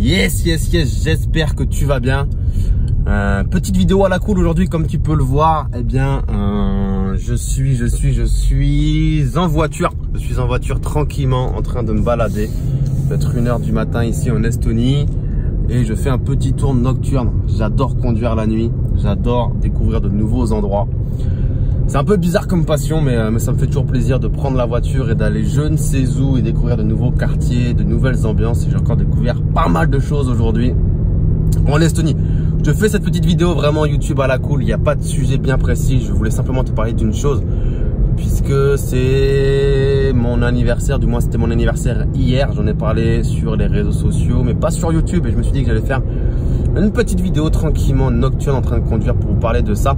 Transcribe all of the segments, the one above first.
Yes, j'espère que tu vas bien. Petite vidéo à la cool aujourd'hui, comme tu peux le voir. Eh bien, je suis en voiture. Je suis en voiture tranquillement en train de me balader. Peut-être 1 h du matin ici en Estonie. Et je fais un petit tour nocturne. J'adore conduire la nuit. J'adore découvrir de nouveaux endroits. C'est un peu bizarre comme passion, mais ça me fait toujours plaisir de prendre la voiture et d'aller je ne sais où et découvrir de nouveaux quartiers, de nouvelles ambiances. Et j'ai encore découvert pas mal de choses aujourd'hui en Estonie. Je te fais cette petite vidéo vraiment YouTube à la cool. Il n'y a pas de sujet bien précis. Je voulais simplement te parler d'une chose, puisque c'est mon anniversaire. Du moins, c'était mon anniversaire hier. J'en ai parlé sur les réseaux sociaux, mais pas sur YouTube. Et je me suis dit que j'allais faire une petite vidéo tranquillement nocturne en train de conduire pour vous parler de ça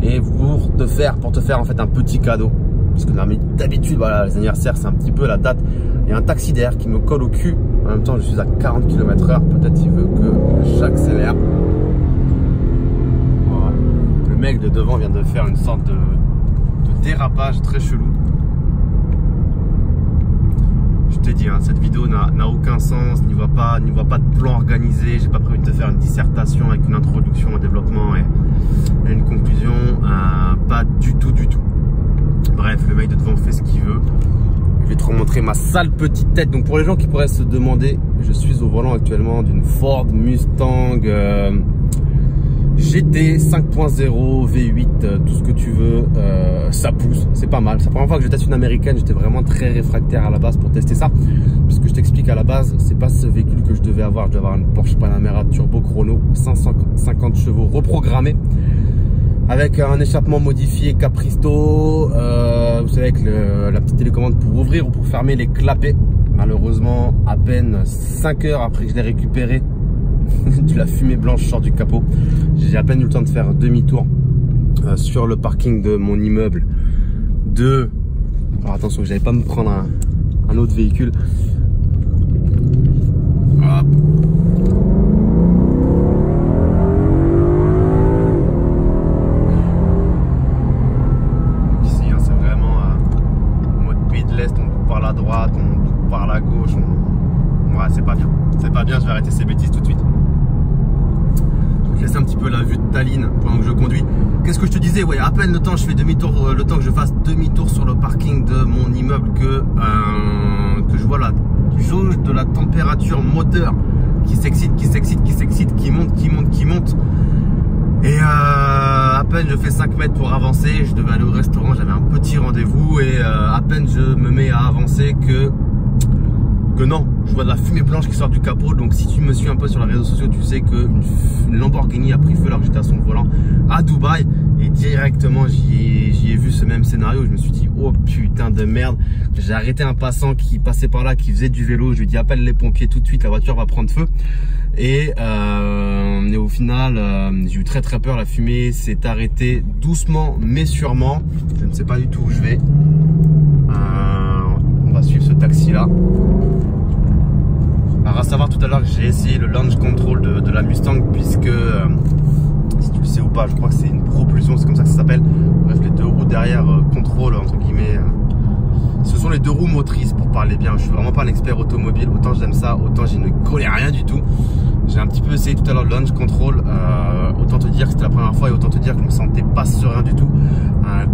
et pour te faire en fait un petit cadeau, parce que d'habitude voilà, les anniversaires c'est un petit peu la date. Il y a un taxi derrière qui me colle au cul. En même temps, je suis à 40 km/h. Peut-être il veut que j'accélère. Voilà. Le mec de devant vient de faire une sorte de dérapage très chelou. Je te dis, hein, cette vidéo n'a aucun sens, n'y voit pas de plan organisé. J'ai pas prévu de te faire une dissertation avec une introduction, un développement et une conclusion. Pas du tout. Bref, le mec de devant fait ce qu'il veut. Je vais te remontrer ma sale petite tête. Donc pour les gens qui pourraient se demander, je suis au volant actuellement d'une Ford Mustang GT 5.0 V8, tout ce que tu veux. Ça pousse, c'est pas mal. C'est la première fois que je teste une américaine. J'étais vraiment très réfractaire à la base pour tester ça, puisque je t'explique, à la base c'est pas ce véhicule que je devais avoir. Je devais avoir une Porsche Panamera Turbo Chrono 550 chevaux reprogrammée avec un échappement modifié Capristo, vous savez, avec la petite télécommande pour ouvrir ou pour fermer les clapets. Malheureusement, à peine 5 heures après que je l'ai récupéré, de la fumée blanche sort du capot. J'ai à peine eu le temps de faire demi-tour sur le parking de mon immeuble. Alors attention, que j'allais pas me prendre un autre véhicule. Hop. Ici, hein, c'est vraiment mode pays de l'Est. On double par la droite, on double par la gauche. Ouais, c'est pas bien. C'est pas bien, je vais arrêter ces bêtises tout de suite. Je vais te laisser un petit peu la vue de Tallinn pendant que je conduis. Qu'est-ce que je te disais? Ouais, à peine le temps je fais demi-tour, le temps que je fasse demi-tour sur le parking de mon immeuble, que je vois la jauge de la température moteur qui s'excite, qui monte. Et à peine je fais 5 mètres pour avancer, je devais aller au restaurant, j'avais un petit rendez-vous, et à peine je me mets à avancer que non, je vois de la fumée blanche qui sort du capot. Donc si tu me suis un peu sur les réseaux sociaux, tu sais qu'une Lamborghini a pris feu alors que j'étais à son volant à Dubaï, et directement j'y ai vu ce même scénario. Je me suis dit, oh putain de merde. J'ai arrêté un passant qui passait par là, qui faisait du vélo. Je lui ai dit, appelle les pompiers tout de suite, la voiture va prendre feu. Et au final, j'ai eu très peur. La fumée s'est arrêtée doucement mais sûrement. Je ne sais pas du tout où je vais. On va suivre ce taxi là. Alors à savoir, tout à l'heure j'ai essayé le launch control de la Mustang, puisque si tu le sais ou pas, je crois que c'est une propulsion, c'est comme ça que ça s'appelle. Bref, les 2 roues derrière contrôle entre guillemets. Ce sont les 2 roues motrices, pour parler bien. Je suis vraiment pas un expert automobile, autant j'aime ça, autant j'y ne connais rien du tout. J'ai un petit peu essayé tout à l'heure le launch control, autant te dire que c'était la première fois, et autant te dire que je me sentais pas serein du tout.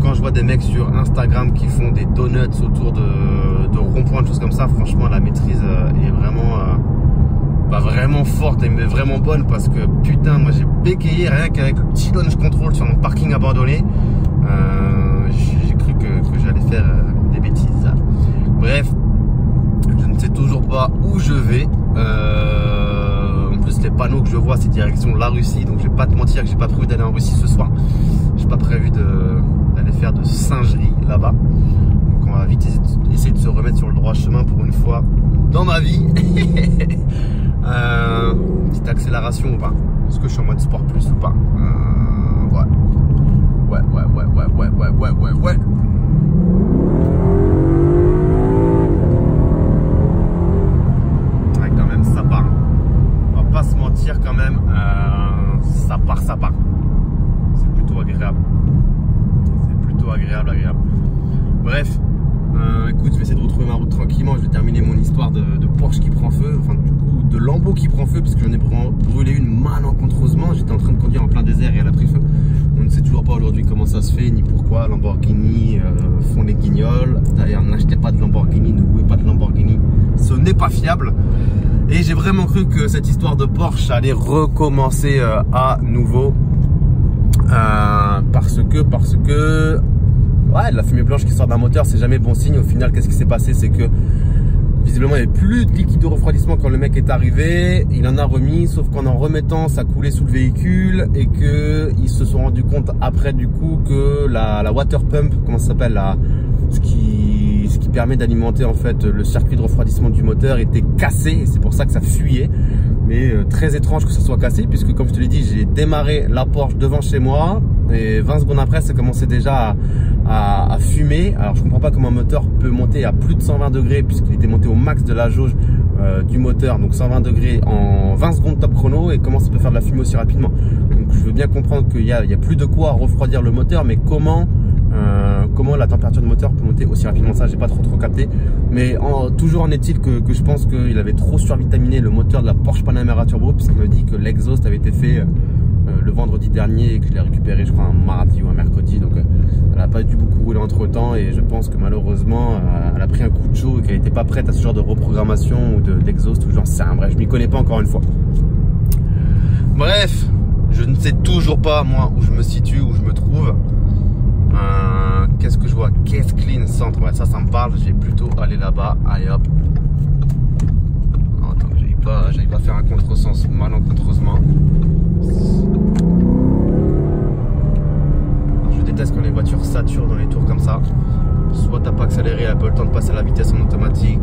Quand je vois des mecs sur Instagram qui font des donuts autour de ronds-points, de choses comme ça, franchement la maîtrise est vraiment forte et vraiment bonne, parce que putain, moi j'ai bégayé rien qu'avec le petit launch control sur mon parking abandonné. J'ai cru que j'allais faire des bêtises. Bref, je ne sais toujours pas où je vais. En plus, les panneaux que je vois, c'est direction la Russie, donc je vais pas te mentir que j'ai pas prévu d'aller en Russie ce soir. J'ai pas prévu d'aller faire de singerie là-bas. Donc on va vite essayer de se remettre sur le droit chemin pour une fois dans ma vie. Petite accélération ou pas? Est-ce que je suis en mode sport plus ou pas? Ouais. Ouais, quand même, ça part. On va pas se mentir, quand même, ça part. C'est plutôt agréable. Bref, écoute, je vais essayer de retrouver ma route tranquillement. Je vais terminer mon histoire de Porsche qui prend feu, enfin du coup de Lambo qui prend feu parce que j'en ai brûlé une malencontreusement. J'étais en train de conduire en plein désert et elle a pris feu. On ne sait toujours pas aujourd'hui comment ça se fait ni pourquoi. Lamborghini font les guignols. D'ailleurs, n'achetez pas de Lamborghini, ne louez pas de Lamborghini, ce n'est pas fiable. Et j'ai vraiment cru que cette histoire de Porsche allait recommencer à nouveau parce que ouais, la fumée blanche qui sort d'un moteur, c'est jamais bon signe. Au final, qu'est-ce qui s'est passé? C'est que visiblement, il n'y avait plus de liquide de refroidissement quand le mec est arrivé. Il en a remis, sauf qu'en remettant, ça coulait sous le véhicule et qu'ils se sont rendus compte après du coup que la water pump, comment ça s'appelle, ce qui permet d'alimenter en fait le circuit de refroidissement du moteur était cassé. Et c'est pour ça que ça fuyait. Mais très étrange que ça soit cassé puisque comme je te l'ai dit, j'ai démarré la Porsche devant chez moi et 20 secondes après, ça commençait déjà à fumer. Alors je comprends pas comment un moteur peut monter à plus de 120 degrés puisqu'il était monté au max de la jauge du moteur, donc 120 degrés en 20 secondes top chrono, et comment ça peut faire de la fumée aussi rapidement. Donc je veux bien comprendre qu'il y a plus de quoi refroidir le moteur, mais comment la température du moteur peut monter aussi rapidement, ça j'ai pas trop capté. Mais toujours en est-il que je pense qu'il avait trop survitaminé le moteur de la Porsche Panamera Turbo, puisqu'il me dit que l'exhaust avait été fait le vendredi dernier et que je l'ai récupéré je crois un mardi ou un mercredi. Donc elle n'a pas dû beaucoup rouler entre temps, et je pense que malheureusement elle a pris un coup de chaud et qu'elle n'était pas prête à ce genre de reprogrammation ou d'exhaust ou j'en sais rien. Bref, je m'y connais pas encore une fois. Bref, je ne sais toujours pas moi où je me situe, où je me trouve. Qu'est-ce que je vois? Caisse Clean Centre, ouais, ça me parle. Je vais plutôt aller là-bas. Allez hop. Attends, j'aille pas faire un contresens malencontreusement. Alors, je déteste quand les voitures saturent dans les tours comme ça. Soit t'as pas accéléré, elle a pas le temps de passer à la vitesse en automatique,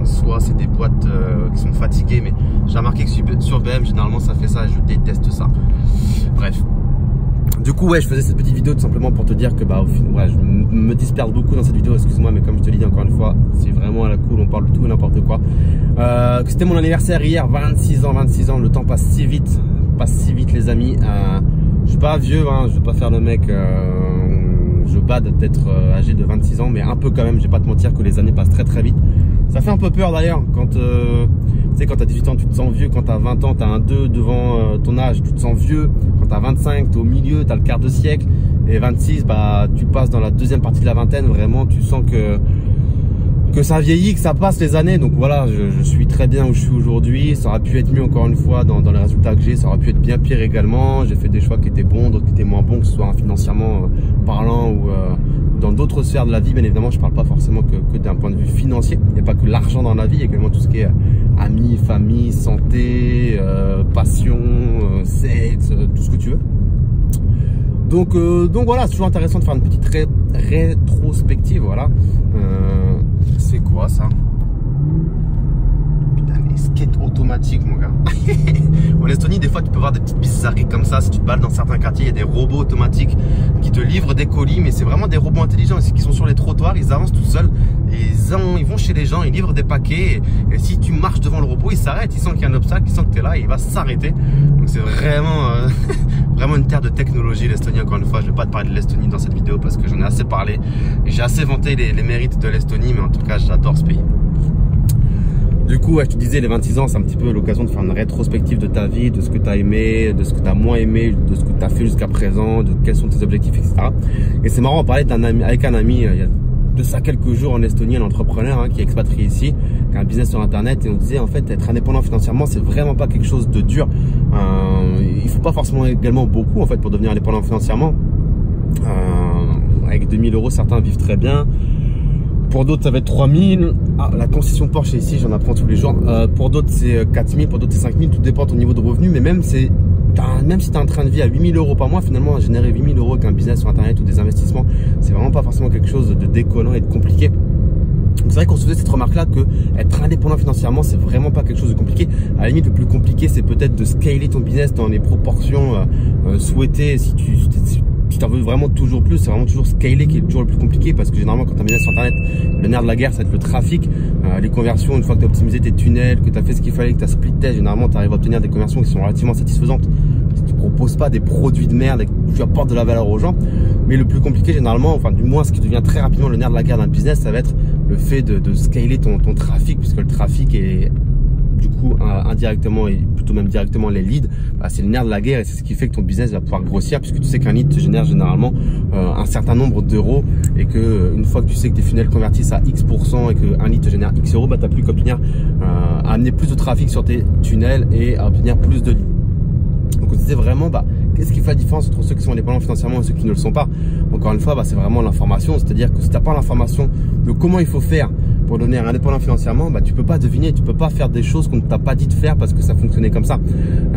soit c'est des boîtes qui sont fatiguées. Mais j'ai remarqué que sur BM généralement ça fait ça et je déteste ça. Bref. Du coup, ouais, je faisais cette petite vidéo tout simplement pour te dire que bah, au final, ouais, je me disperse beaucoup dans cette vidéo, excuse-moi, mais comme je te l'ai dit encore une fois, c'est vraiment à la cool, on parle de tout et n'importe quoi. C'était mon anniversaire hier, 26 ans, le temps passe si vite les amis. Je suis pas vieux, hein, je veux pas faire le mec, je bade d'être âgé de 26 ans, mais un peu quand même, je vais pas te mentir que les années passent très vite. Ça fait un peu peur d'ailleurs quand tu sais, quand t'as 18 ans tu te sens vieux, quand t'as 20 ans t'as un 2 devant ton âge, tu te sens vieux, quand t'as 25 t'es au milieu, t'as le quart de siècle, et 26 bah tu passes dans la deuxième partie de la vingtaine, vraiment tu sens que ça vieillit, que ça passe les années. Donc voilà, je suis très bien où je suis aujourd'hui. Ça aurait pu être mieux encore une fois dans les résultats que j'ai, ça aurait pu être bien pire également. J'ai fait des choix qui étaient bons, d'autres qui étaient moins bons, que ce soit financièrement parlant ou dans d'autres sphères de la vie. Bien évidemment, je parle pas forcément que d'un point de vue financier. Il n'y a pas que l'argent dans la vie, il y a également tout ce qui est amis, famille, santé, passion, sexe, tout ce que tu veux. Donc voilà, c'est toujours intéressant de faire une petite rétrospective, voilà. C'est quoi ça? Putain, les skates automatiques, mon gars. En Estonie, des fois, tu peux voir des petites bizarreries comme ça. Si tu te balades dans certains quartiers, il y a des robots automatiques qui te livrent des colis, mais c'est vraiment des robots intelligents qui sont sur les trottoirs, ils avancent tout seuls, et ils vont chez les gens, ils livrent des paquets, et si tu marches devant le robot, il s'arrête, il sent qu'il y a un obstacle, il sent que tu es là, et il va s'arrêter. Donc c'est vraiment vraiment une terre de technologie, l'Estonie. Encore une fois, je vais pas te parler de l'Estonie dans cette vidéo parce que j'en ai assez parlé et j'ai assez vanté les mérites de l'Estonie, mais en tout cas j'adore ce pays. Du coup, ouais, je te disais, les 26 ans, c'est un petit peu l'occasion de faire une rétrospective de ta vie, de ce que tu as aimé, de ce que tu as moins aimé, de ce que tu as fait jusqu'à présent, de quels sont tes objectifs, etc. Et c'est marrant, on parlait avec un ami il y a de ça quelques jours en Estonie, un entrepreneur qui est expatrié ici, qui a un business sur internet, et on disait en fait être indépendant financièrement c'est vraiment pas quelque chose de dur. Il faut pas forcément également beaucoup en fait pour devenir indépendant financièrement. Avec 2000 €, certains vivent très bien. Pour d'autres, ça va être 3000. Ah, la concession Porsche ici, j'en apprends tous les jours. Pour d'autres, c'est 4000, pour d'autres, c'est 5000. Tout dépend de ton niveau de revenu. Mais même si tu as un train de vie à 8000 € par mois, finalement, générer 8000 € avec un business sur internet ou des investissements, c'est vraiment pas forcément quelque chose de déconnant et de compliqué. C'est vrai qu'on se faisait cette remarque-là que être indépendant financièrement, c'est vraiment pas quelque chose de compliqué. À la limite, le plus compliqué, c'est peut-être de scaler ton business dans les proportions souhaitées. Si tu en veux vraiment toujours plus, c'est vraiment toujours scaler qui est toujours le plus compliqué, parce que généralement quand tu as un business sur internet, le nerf de la guerre ça va être le trafic, les conversions. Une fois que tu as optimisé tes tunnels, que tu as fait ce qu'il fallait, que tu as split test, généralement tu arrives à obtenir des conversions qui sont relativement satisfaisantes. Si tu proposes pas des produits de merde et que tu apportes de la valeur aux gens. Mais le plus compliqué généralement, enfin du moins ce qui devient très rapidement le nerf de la guerre d'un business, ça va être le fait de scaler ton trafic, puisque le trafic est du coup coup indirectement et plutôt même directement les leads, bah, c'est le nerf de la guerre et c'est ce qui fait que ton business va pouvoir grossir, puisque tu sais qu'un lead te génère généralement un certain nombre d'euros, et que une fois que tu sais que tes funnels convertissent à X% et qu'un lead te génère X euros, bah, tu n'as plus qu'à obtenir à amener plus de trafic sur tes tunnels et à obtenir plus de leads. Donc c'est vraiment qu'est-ce qui fait la différence entre ceux qui sont indépendants financièrement et ceux qui ne le sont pas. Encore une fois, c'est vraiment l'information. C'est-à-dire que si tu n'as pas l'information de comment il faut faire pour devenir indépendant financièrement, tu peux pas deviner, tu peux pas faire des choses qu'on ne t'a pas dit de faire parce que ça fonctionnait comme ça.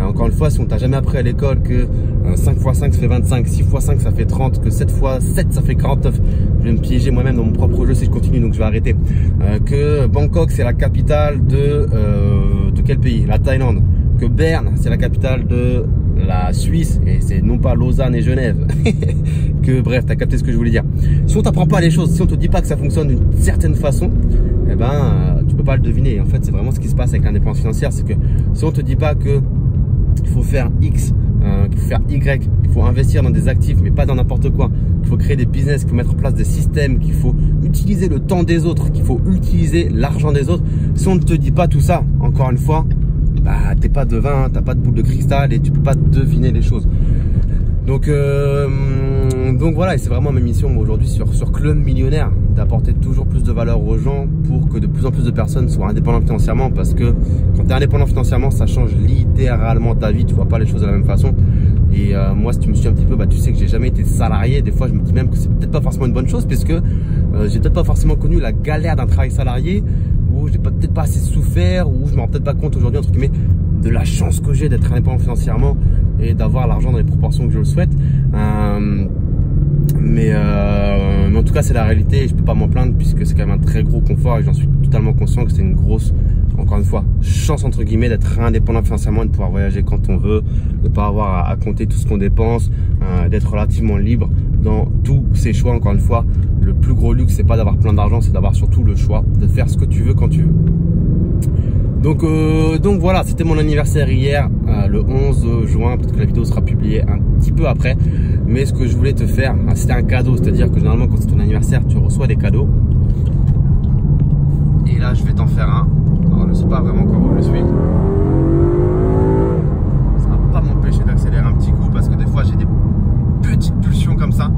Encore une fois, si on t'a jamais appris à l'école que 5 x 5 ça fait 25, 6 x 5 ça fait 30, que 7 x 7 ça fait 49, je vais me piéger moi-même dans mon propre jeu si je continue, donc je vais arrêter. Que Bangkok c'est la capitale de quel pays? La Thaïlande. Que Berne c'est la capitale de la Suisse et c'est non pas Lausanne et Genève. Que bref, t'as capté ce que je voulais dire. Si on t'apprend pas les choses, si on te dit pas que ça fonctionne d'une certaine façon, tu peux pas le deviner. En fait, c'est vraiment ce qui se passe avec l'indépendance financière, c'est que si on te dit pas que il faut faire X, qu'il faut faire Y, qu'il faut investir dans des actifs mais pas dans n'importe quoi, qu'il faut créer des business, qu'il faut mettre en place des systèmes, qu'il faut utiliser le temps des autres, qu'il faut utiliser l'argent des autres, si on ne te dit pas tout ça, encore une fois, t'es pas devin, t'as pas de boule de cristal et tu peux pas deviner les choses. Donc voilà, et c'est vraiment ma mission aujourd'hui sur Club Millionnaire, d'apporter toujours plus de valeur aux gens pour que de plus en plus de personnes soient indépendantes financièrement, parce que quand tu es indépendant financièrement, ça change littéralement ta vie, tu vois pas les choses de la même façon. Et moi, si tu me suis un petit peu, tu sais que j'ai jamais été salarié. Des fois, je me dis même que c'est peut-être pas forcément une bonne chose, puisque j'ai peut-être pas forcément connu la galère d'un travail salarié, où j'ai peut-être pas assez souffert, où je me rends peut-être pas compte aujourd'hui, entre guillemets, de la chance que j'ai d'être indépendant financièrement et d'avoir l'argent dans les proportions que je le souhaite. Mais en tout cas, c'est la réalité et je peux pas m'en plaindre, puisque c'est quand même un très gros confort et j'en suis totalement conscient que c'est une grosse, encore une fois, chance entre guillemets d'être indépendant financièrement et de pouvoir voyager quand on veut, de pas avoir à compter tout ce qu'on dépense, d'être relativement libre dans tous ses choix. Encore une fois, le plus gros luxe, c'est pas d'avoir plein d'argent, c'est d'avoir surtout le choix de faire ce que tu veux quand tu veux. Donc voilà, c'était mon anniversaire hier, le 11 juin, peut-être que la vidéo sera publiée un petit peu après. Mais ce que je voulais te faire, c'était un cadeau, c'est-à-dire que généralement quand c'est ton anniversaire, tu reçois des cadeaux. Et là, je vais t'en faire un. Alors, je ne sais pas vraiment encore où je suis. Ça va pas m'empêcher d'accélérer un petit coup, parce que des fois, j'ai des petites pulsions comme ça.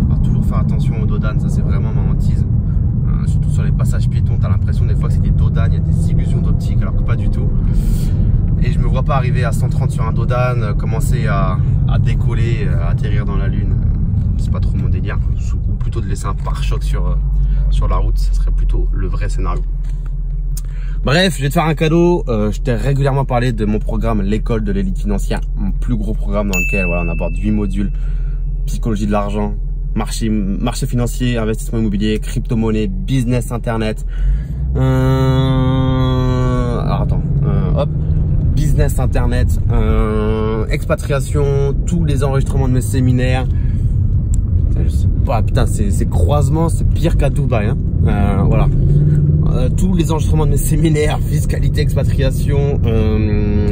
Alors, toujours faire attention aux dodanes, ça c'est vraiment ma hantise. Surtout sur les passages piétons, tu as l'impression des fois que c'est des dodanes, il y a des illusions d'optique, alors que pas du tout. Et je me vois pas arriver à 130 sur un dodane, commencer à décoller, à atterrir dans la lune. C'est pas trop mon délire. Ou plutôt de laisser un pare-choc sur la route, ça serait plutôt le vrai scénario. Bref, je vais te faire un cadeau. Je t'ai régulièrement parlé de mon programme, l'école de l'élite financière, mon plus gros programme dans lequel on aborde 8 modules: psychologie de l'argent, marché financier, investissement immobilier, crypto-monnaie, business internet. Alors attends, hop, business internet, expatriation, tous les enregistrements de mes séminaires. Je sais pas, putain, ces croisements, c'est pire qu'à Dubaï, hein. Voilà. Tous les enregistrements de mes séminaires, fiscalité, expatriation,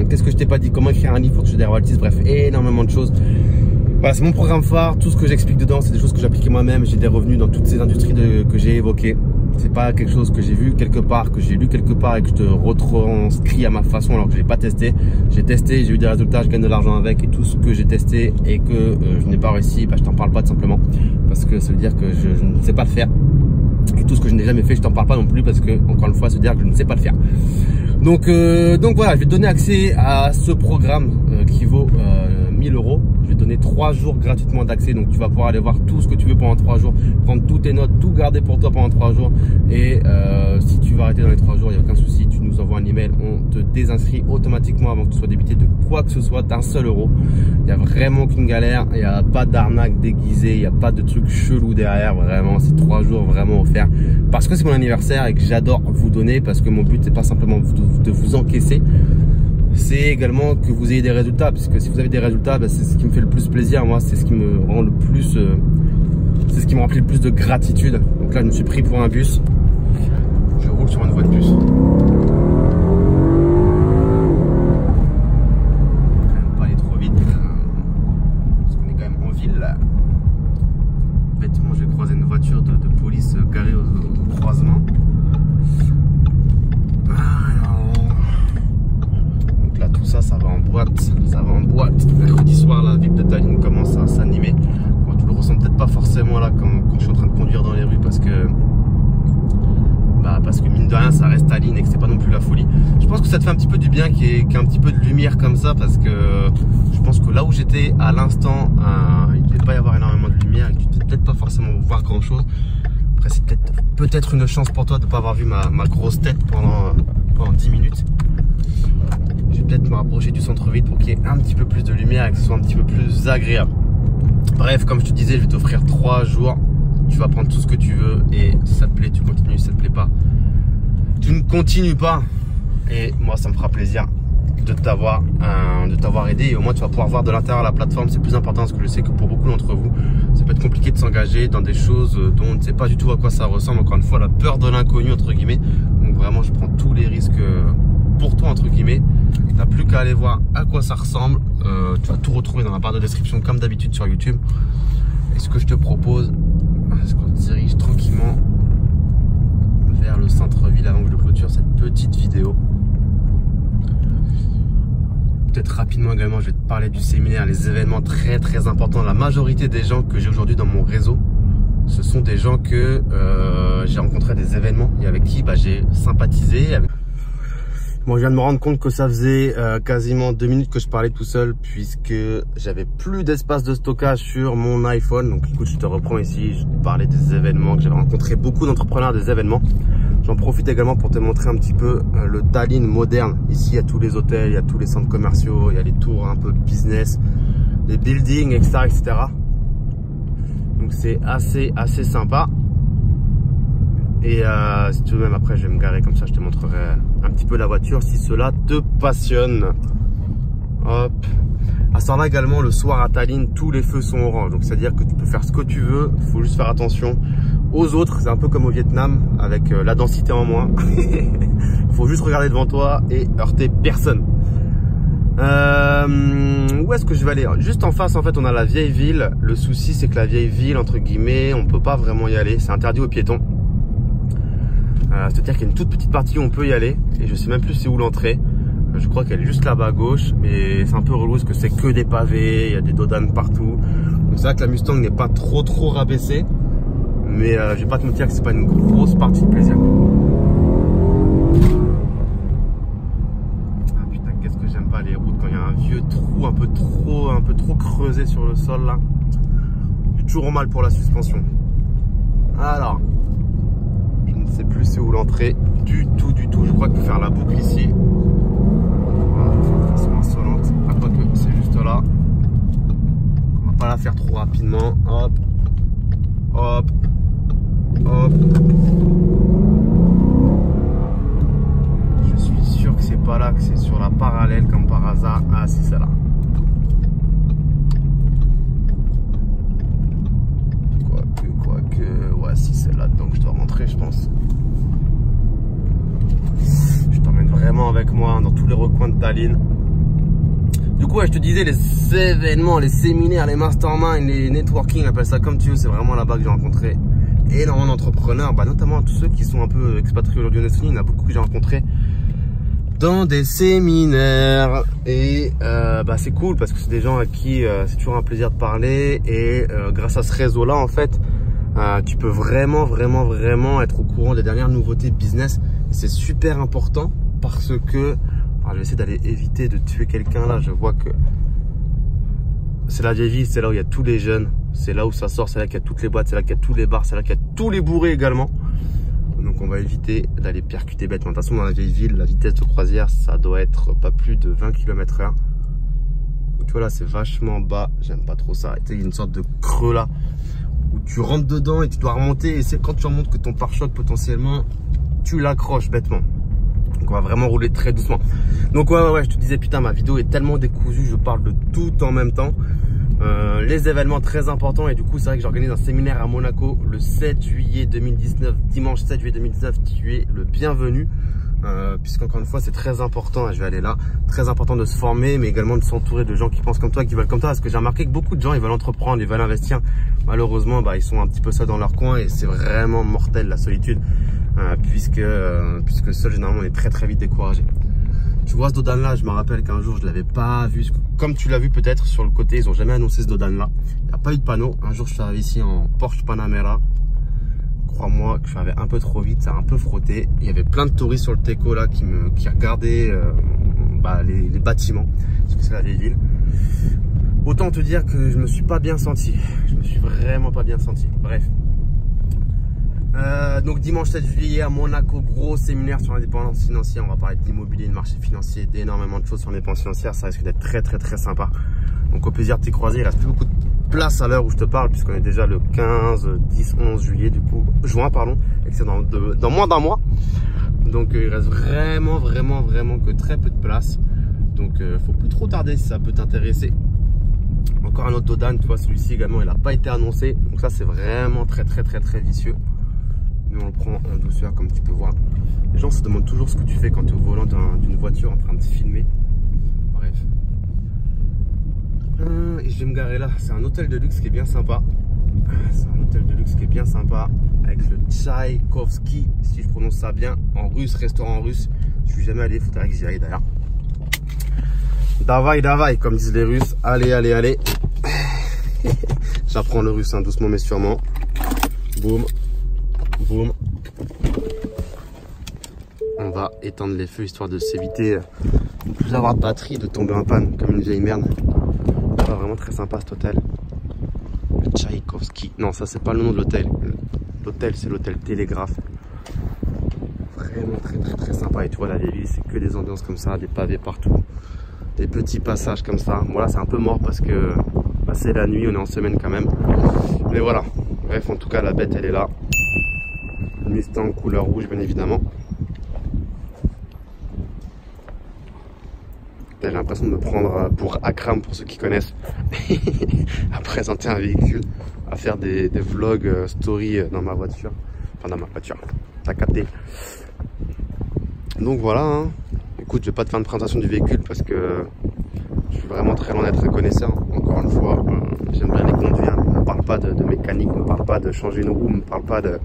qu'est-ce que je t'ai pas dit, comment écrire un livre pour toucher des royalties, bref, énormément de choses. Voilà, c'est mon programme phare. Tout ce que j'explique dedans, c'est des choses que j'appliquais moi-même. J'ai des revenus dans toutes ces industries que j'ai évoquées. C'est pas quelque chose que j'ai vu quelque part, que j'ai lu quelque part et que je te retranscris à ma façon alors que je l'ai pas testé. J'ai testé, j'ai eu des résultats, je gagne de l'argent avec, et tout ce que j'ai testé et que je n'ai pas réussi, je t'en parle pas tout simplement, parce que ça veut dire que je ne sais pas le faire. Et tout ce que je n'ai jamais fait, je t'en parle pas non plus, parce que, encore une fois, ça veut dire que je ne sais pas le faire. Donc voilà, je vais te donner accès à ce programme qui vaut 1000 €. Je vais te donner 3 jours gratuitement d'accès, donc tu vas pouvoir aller voir tout ce que tu veux pendant 3 jours, prendre toutes tes notes, tout garder pour toi pendant 3 jours. Et si tu vas arrêter dans les 3 jours, il n'y a aucun souci, tu nous envoies un email, on te désinscrit automatiquement avant que tu sois débité de quoi que ce soit, d'un seul euro. Il n'y a vraiment aucune galère, il n'y a pas d'arnaque déguisée, il n'y a pas de truc chelou derrière, vraiment, c'est 3 jours vraiment offerts. Parce que c'est mon anniversaire et que j'adore vous donner, parce que mon but c'est pas simplement de vous encaisser, c'est également que vous ayez des résultats, puisque si vous avez des résultats, c'est ce qui me fait le plus plaisir. Moi, c'est ce qui me rend le plus, c'est ce qui me remplit le plus de gratitude. Donc là, je me suis pris pour un bus. Je roule sur une voie de bus. Quand même pas aller trop vite, parce qu'on est quand même en ville là. Bêtement, j'ai croisé une voiture de police garée au croisement. boîte, ça va en boîte. Mercredi soir, la ville de Tallinn commence à s'animer. Bon, tu le ressens peut-être pas forcément là quand je suis en train de conduire dans les rues parce que mine de rien ça reste Tallinn et que c'est pas non plus la folie. Je pense que ça te fait un petit peu du bien qu'il y ait un petit peu de lumière comme ça, parce que je pense que là où j'étais à l'instant, il ne devait pas y avoir énormément de lumière et que tu ne devais peut-être pas forcément voir grand chose. Après c'est peut-être une chance pour toi de ne pas avoir vu ma grosse tête pendant 10 minutes. Je vais peut-être me rapprocher du centre-ville pour qu'il y ait un petit peu plus de lumière et que ce soit un petit peu plus agréable. Bref, comme je te disais, je vais t'offrir 3 jours. Tu vas prendre tout ce que tu veux et si ça te plaît, tu continues. Si ça te plaît pas, tu ne continues pas. Et moi, ça me fera plaisir de t'avoir aidé. Et au moins, tu vas pouvoir voir de l'intérieur la plateforme. C'est plus important parce que je sais que pour beaucoup d'entre vous, ça peut être compliqué de s'engager dans des choses dont on ne sait pas du tout à quoi ça ressemble. Encore une fois, la peur de l'inconnu, entre guillemets. Donc vraiment, je prends tous les risques pour toi, entre guillemets. Tu n'as plus qu'à aller voir à quoi ça ressemble. Tu vas tout retrouver dans la barre de description comme d'habitude sur YouTube. Et ce que je te propose, c'est qu'on se dirige tranquillement vers le centre-ville avant que je clôture cette petite vidéo. Peut-être rapidement également, je vais te parler du séminaire, les événements très très importants. La majorité des gens que j'ai aujourd'hui dans mon réseau, ce sont des gens que j'ai rencontrés à des événements et avec qui j'ai sympathisé. Bon, je viens de me rendre compte que ça faisait quasiment 2 minutes que je parlais tout seul puisque j'avais plus d'espace de stockage sur mon iPhone. Donc écoute, je te reprends ici, je te parlais des événements, que j'avais rencontré beaucoup d'entrepreneurs des événements. J'en profite également pour te montrer un petit peu le Tallinn moderne. Ici, il y a tous les hôtels, il y a tous les centres commerciaux, il y a les tours un peu business, les buildings, etc. etc. Donc c'est assez sympa. Et si tu veux, même après, je vais me garer comme ça, je te montrerai un petit peu la voiture si cela te passionne. Hop. À ce temps-là également, le soir à Tallinn, tous les feux sont orange. Donc c'est-à-dire que tu peux faire ce que tu veux, il faut juste faire attention aux autres. C'est un peu comme au Vietnam, avec la densité en moins. Il faut juste regarder devant toi et heurter personne. Où est-ce que je vais aller? Juste en face, en fait, on a la vieille ville. Le souci, c'est que la vieille ville, entre guillemets, on ne peut pas vraiment y aller. C'est interdit aux piétons. C'est-à-dire qu'il y a une toute petite partie où on peut y aller et je sais même plus c'est où l'entrée. Je crois qu'elle est juste là-bas à gauche, mais c'est un peu relou parce que c'est que des pavés, il y a des dodanes partout. Donc c'est vrai que la Mustang n'est pas trop rabaissée, mais je vais pas te mentir que c'est pas une grosse partie de plaisir. Ah putain, qu'est-ce que j'aime pas les routes quand il y a un vieux trou un peu trop creusé sur le sol là. J'ai toujours mal pour la suspension. Alors. Je ne sais plus c'est où l'entrée du tout. Je crois qu'il faut faire la boucle ici. Voilà, façon insolente. Ah, quoi que c'est juste là. On va pas la faire trop rapidement. Hop. Hop. Hop. Je suis sûr que c'est pas là, que c'est sur la parallèle comme par hasard. Ah si, c'est là. Ouais, si c'est là-dedans que je dois rentrer, je pense. Je t'emmène vraiment avec moi dans tous les recoins de Tallinn. Du coup, ouais, je te disais, les événements, les séminaires, les masterminds, les networking, appelle ça comme tu veux, c'est vraiment là-bas que j'ai rencontré énormément d'entrepreneurs, notamment tous ceux qui sont un peu expatriés aujourd'hui en Estonie. Il y en a beaucoup que j'ai rencontrés dans des séminaires et c'est cool parce que c'est des gens à qui c'est toujours un plaisir de parler et grâce à ce réseau-là, en fait, tu peux vraiment être au courant des dernières nouveautés business. C'est super important parce que je vais essayer d'aller éviter de tuer quelqu'un là. Je vois que c'est la vieille ville, c'est là où il y a tous les jeunes, c'est là où ça sort, c'est là qu'il y a toutes les boîtes, c'est là qu'il y a tous les bars, c'est là qu'il y a tous les bourrés également. Donc on va éviter d'aller percuter bêtement. De toute façon, dans la vieille ville, la vitesse de croisière, ça doit être pas plus de 20 km/h. Donc tu vois là, c'est vachement bas, j'aime pas trop ça. Il y a une sorte de creux là où tu rentres dedans et tu dois remonter, et c'est quand tu remontes que ton pare-choc potentiellement tu l'accroches bêtement. Donc on va vraiment rouler très doucement. Donc ouais, je te disais, putain, ma vidéo est tellement décousue, je parle de tout en même temps. Les événements très importants, et du coup c'est vrai que j'organise un séminaire à Monaco le 7 juillet 2019, dimanche 7 juillet 2019, tu es le bienvenu. Puisqu'encore une fois c'est très important, je vais aller là, très important de se former, mais également de s'entourer de gens qui pensent comme toi, qui veulent comme toi, parce que j'ai remarqué que beaucoup de gens, ils veulent entreprendre, ils veulent investir, malheureusement ils sont un petit peu seuls dans leur coin, et c'est vraiment mortel la solitude, puisque seul généralement on est très vite découragé. Tu vois ce dodan là, je me rappelle qu'un jour je l'avais pas vu. Comme tu l'as vu peut-être sur le côté, ils ont jamais annoncé ce dodan là. Il n'y a pas eu de panneau. Un jour je suis arrivé ici en Porsche Panamera. Crois-moi que je suis arrivé un peu trop vite, ça a un peu frotté. Il y avait plein de touristes sur le Teco là qui regardaient les bâtiments. Parce que c'est la vieille ville. Autant te dire que je me suis pas bien senti. Je me suis vraiment pas bien senti. Bref. Donc dimanche 7 juillet à Monaco, gros séminaire sur l'indépendance financière. On va parler de l'immobilier, de marché financier, d'énormément de choses sur l'indépendance financière. Ça risque d'être très sympa. Donc au plaisir de t'y croiser. Il reste plus beaucoup de place à l'heure où je te parle, puisqu'on est déjà le 15, 10, 11 juillet, du coup, juin, pardon, et que c'est dans moins d'un mois. Donc il reste vraiment que très peu de place. Donc faut plus trop tarder si ça peut t'intéresser. Encore un autre dodan, tu vois, celui-ci également, il n'a pas été annoncé. Donc ça, c'est vraiment très vicieux. Mais on le prend en douceur, comme tu peux voir. Les gens se demandent toujours ce que tu fais quand tu es au volant d'une voiture en train de te filmer. Bref. Et je vais me garer là. C'est un hôtel de luxe qui est bien sympa. Avec le Tchaïkovski, si je prononce ça bien, en russe, restaurant russe. Je suis jamais allé, il faudrait que j'y aille d'ailleurs. Davai, comme disent les Russes. Allez. J'apprends le russe, hein, doucement mais sûrement. Boum. On va éteindre les feux histoire de s'éviter de plus avoir de batterie, de tomber en panne comme une vieille merde. C'est vraiment très sympa cet hôtel. Le Tchaïkovski. Non, ça c'est pas le nom de l'hôtel. L'hôtel c'est l'hôtel Télégraphe. Vraiment très sympa. Et tu vois la vieille ville, c'est que des ambiances comme ça, des pavés partout. Des petits passages comme ça. Bon là c'est un peu mort parce que c'est la nuit, on est en semaine quand même. Mais voilà. Bref, en tout cas la bête elle est là. Mustang couleur rouge bien évidemment. J'ai l'impression de me prendre pour Akram pour ceux qui connaissent. À présenter un véhicule, à faire des vlogs story dans ma voiture. Enfin dans ma voiture. T'as capté. Donc voilà. Hein. Écoute, je vais pas te faire une présentation du véhicule parce que je suis vraiment très loin d'être un connaisseur. Encore une fois, j'aime bien les conduire. Ne me parle pas de mécanique, ne me parle pas de changer une roue, ne me parle pas de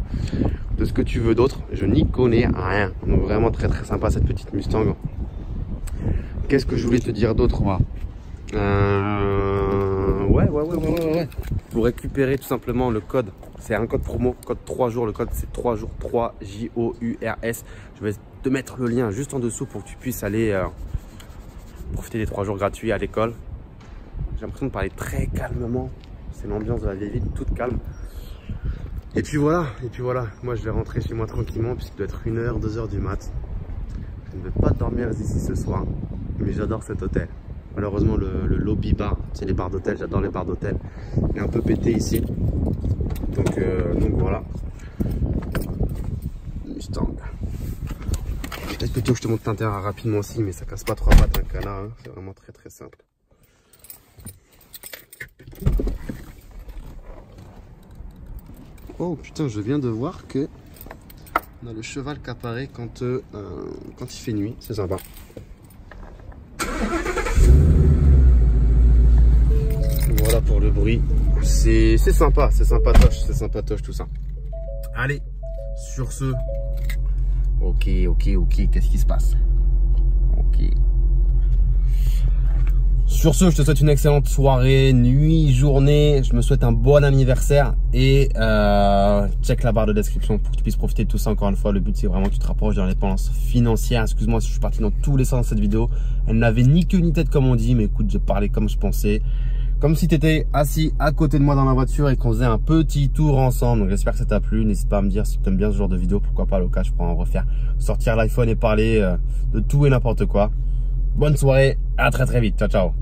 ce que tu veux d'autre. Je n'y connais rien. Donc vraiment très sympa cette petite Mustang. Qu'est-ce que je voulais te dire d'autre? Ouais. Pour récupérer tout simplement le code, c'est un code promo, code 3 jours. Le code c'est 3 jours, 3 J-O-U-R-S. Je vais te mettre le lien juste en dessous pour que tu puisses aller profiter des 3 jours gratuits à l'école. J'ai l'impression de parler très calmement. C'est l'ambiance de la vieille ville, toute calme. Et puis voilà. Moi je vais rentrer chez moi tranquillement puisqu'il doit être 1h, 2h du mat. Je ne vais pas dormir ici ce soir, mais j'adore cet hôtel. Malheureusement le lobby bar, c'est les bars d'hôtel, j'adore les bars d'hôtel. Il est un peu pété ici. Donc voilà. Mustang. Peut-être que je te montre l'intérieur rapidement aussi, mais ça casse pas 3 pattes un canard, hein. C'est vraiment très simple. Oh putain, je viens de voir que on a le cheval qui apparaît quand il fait nuit, c'est sympa. Voilà pour le bruit, c'est sympatoche tout ça. Allez, sur ce, ok, qu'est-ce qui se passe? Ok. Sur ce, je te souhaite une excellente soirée, nuit, journée. Je me souhaite un bon anniversaire et check la barre de description pour que tu puisses profiter de tout ça. Encore une fois, le but c'est vraiment que tu te rapproches de l'indépendance financière. Excuse-moi si je suis parti dans tous les sens dans cette vidéo. Elle n'avait ni queue ni tête comme on dit, mais écoute, j'ai parlé comme je pensais. Comme si tu étais assis à côté de moi dans la voiture et qu'on faisait un petit tour ensemble. Donc j'espère que ça t'a plu. N'hésite pas à me dire si tu aimes bien ce genre de vidéo. Pourquoi pas à l'occasion, je pourrais en refaire. Sortir l'iPhone et parler de tout et n'importe quoi. Bonne soirée, à très vite, ciao.